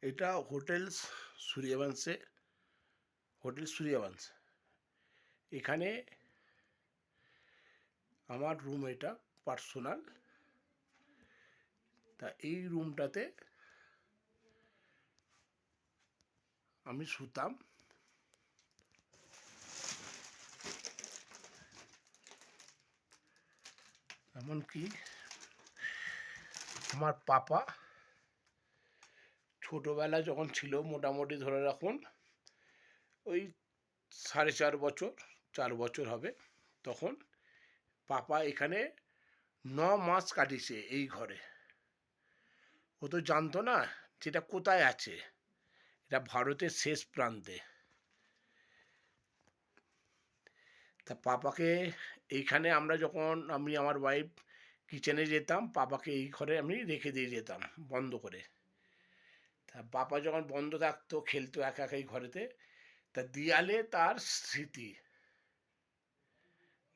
এটা সূর্যবংশে হোটেল সূর্যবংশ। এখানে আমার রুম, এটা পার্সোনাল। তা এই রুমটাতে আমি শুতাম। এমনকি আমার পাপা ছোটোবেলায় যখন ছিল, মোটামুটি ধরে রাখুন ওই 4.5 বছর, 4 বছর হবে, তখন পাপা এখানে 9 মাস কাটিয়েছে এই ঘরে। ও তো জানতো না যেটা কোথায় আছে, এটা ভারতের শেষ প্রান্তে। তা পাপাকে এইখানে আমরা যখন, আমি আমার ওয়াইফ কিচেনে যেতাম, পাপাকে এই ঘরে আমি রেখে দিয়ে যেতাম বন্ধ করে। তা পাপা যখন বন্ধ থাকতো, খেলতো একা একা এই ঘরেতে, তা দেয়ালে তার স্মৃতি,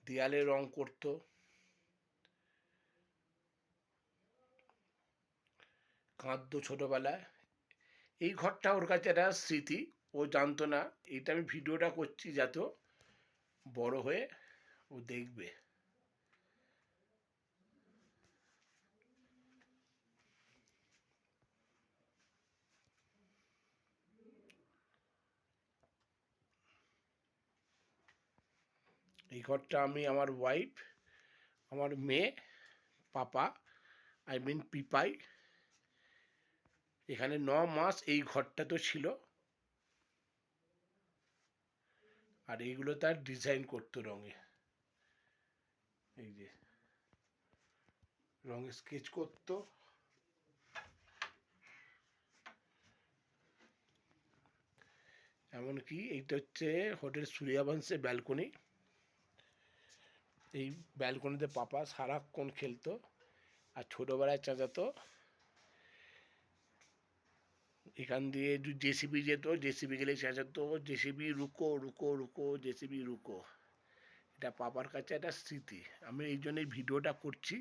দেয়ালে রং করতো, কাঁদতো ছোটোবেলায়। এই ঘরটা ওর কাছে একটা স্মৃতি। ও জানতো না। এটা আমি ভিডিওটা করছি যাতে বড় হয়ে ও দেখবে। এই ঘরটা আমি, আমার ওয়াইফ, আমার মেয়ে, পাপা, পিপাই, এখানে 9 মাস এই ঘরটা তো ছিল। আর এইগুলো তার ডিজাইন করতো রঙে, এই যে রঙে স্কেচ করতো। এমনকি এইটা হচ্ছে হোটেল সূর্যবংশের ব্যালকনি। এই ব্যালকনিতে পাপা সারাক্ষণ খেলতো আর ছোটোবেলায় চেঁচাতো। এখান দিয়ে জেসিবি যেত, জেসিবি গেলে চেঁচাতো, জেসিবি রুকো রুকো রুকো, জেসিবি রুকো। এটা পাপার কাছে একটা স্মৃতি। আমি এই জন্য এই ভিডিওটা করছি,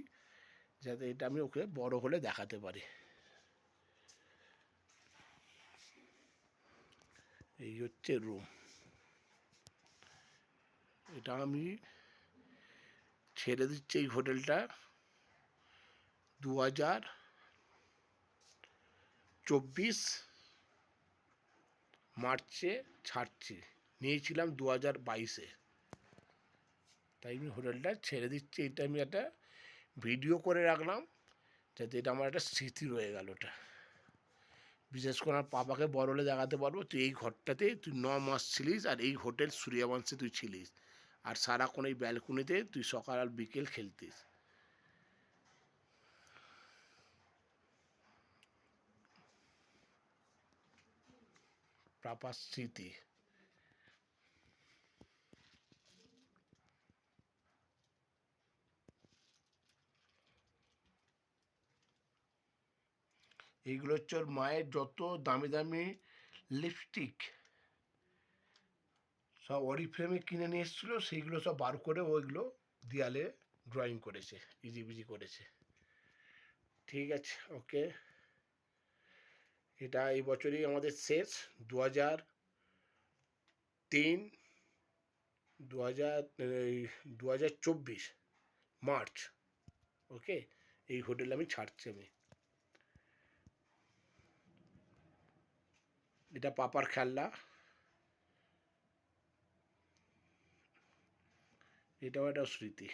যাতে এটা আমি ওকে বড় হলে দেখাতে পারি। এই হচ্ছে রুম। এটা আমি ছেড়ে দিচ্ছি এই হোটেলটা 2024 মার্চে ছাড়ছি। নিয়েছিলাম 2022-এ। তাই আমি হোটেলটা ছেড়ে দিচ্ছি। এটা আমি একটা ভিডিও করে রাখলাম, যাতে এটা আমার একটা স্মৃতি রয়ে গেল। ওটা বিশেষ করে আমার পাপাকে বড় হলে দেখাতে পারবো, তুই এই ঘরটাতে তুই 9 মাস ছিলিস, আর এই হোটেল সূর্যবংশে তুই ছিলিস, আর সারাক্ষণ এই ব্যালকনিতে তুই সকাল আর বিকেল খেলতিস। পাপার স্মৃতি। এইগুলো হচ্ছে ওর মায়ের যত দামি দামি লিপস্টিক, সব অরিফ্লেমে কিনে নিয়ে এসেছিলো, সেইগুলো সব বার করে ওইগুলো দেয়ালে ড্রয়িং করেছে, ইজিবিজি করেছে। ঠিক আছে, ওকে। এটা এই বছরই আমাদের শেষ, 2003, 2024 মার্চ। ওকে, এই হোটেল আমি ছাড়ছি আমি। এটা পাপার খেলনা, এটাও একটা স্মৃতি।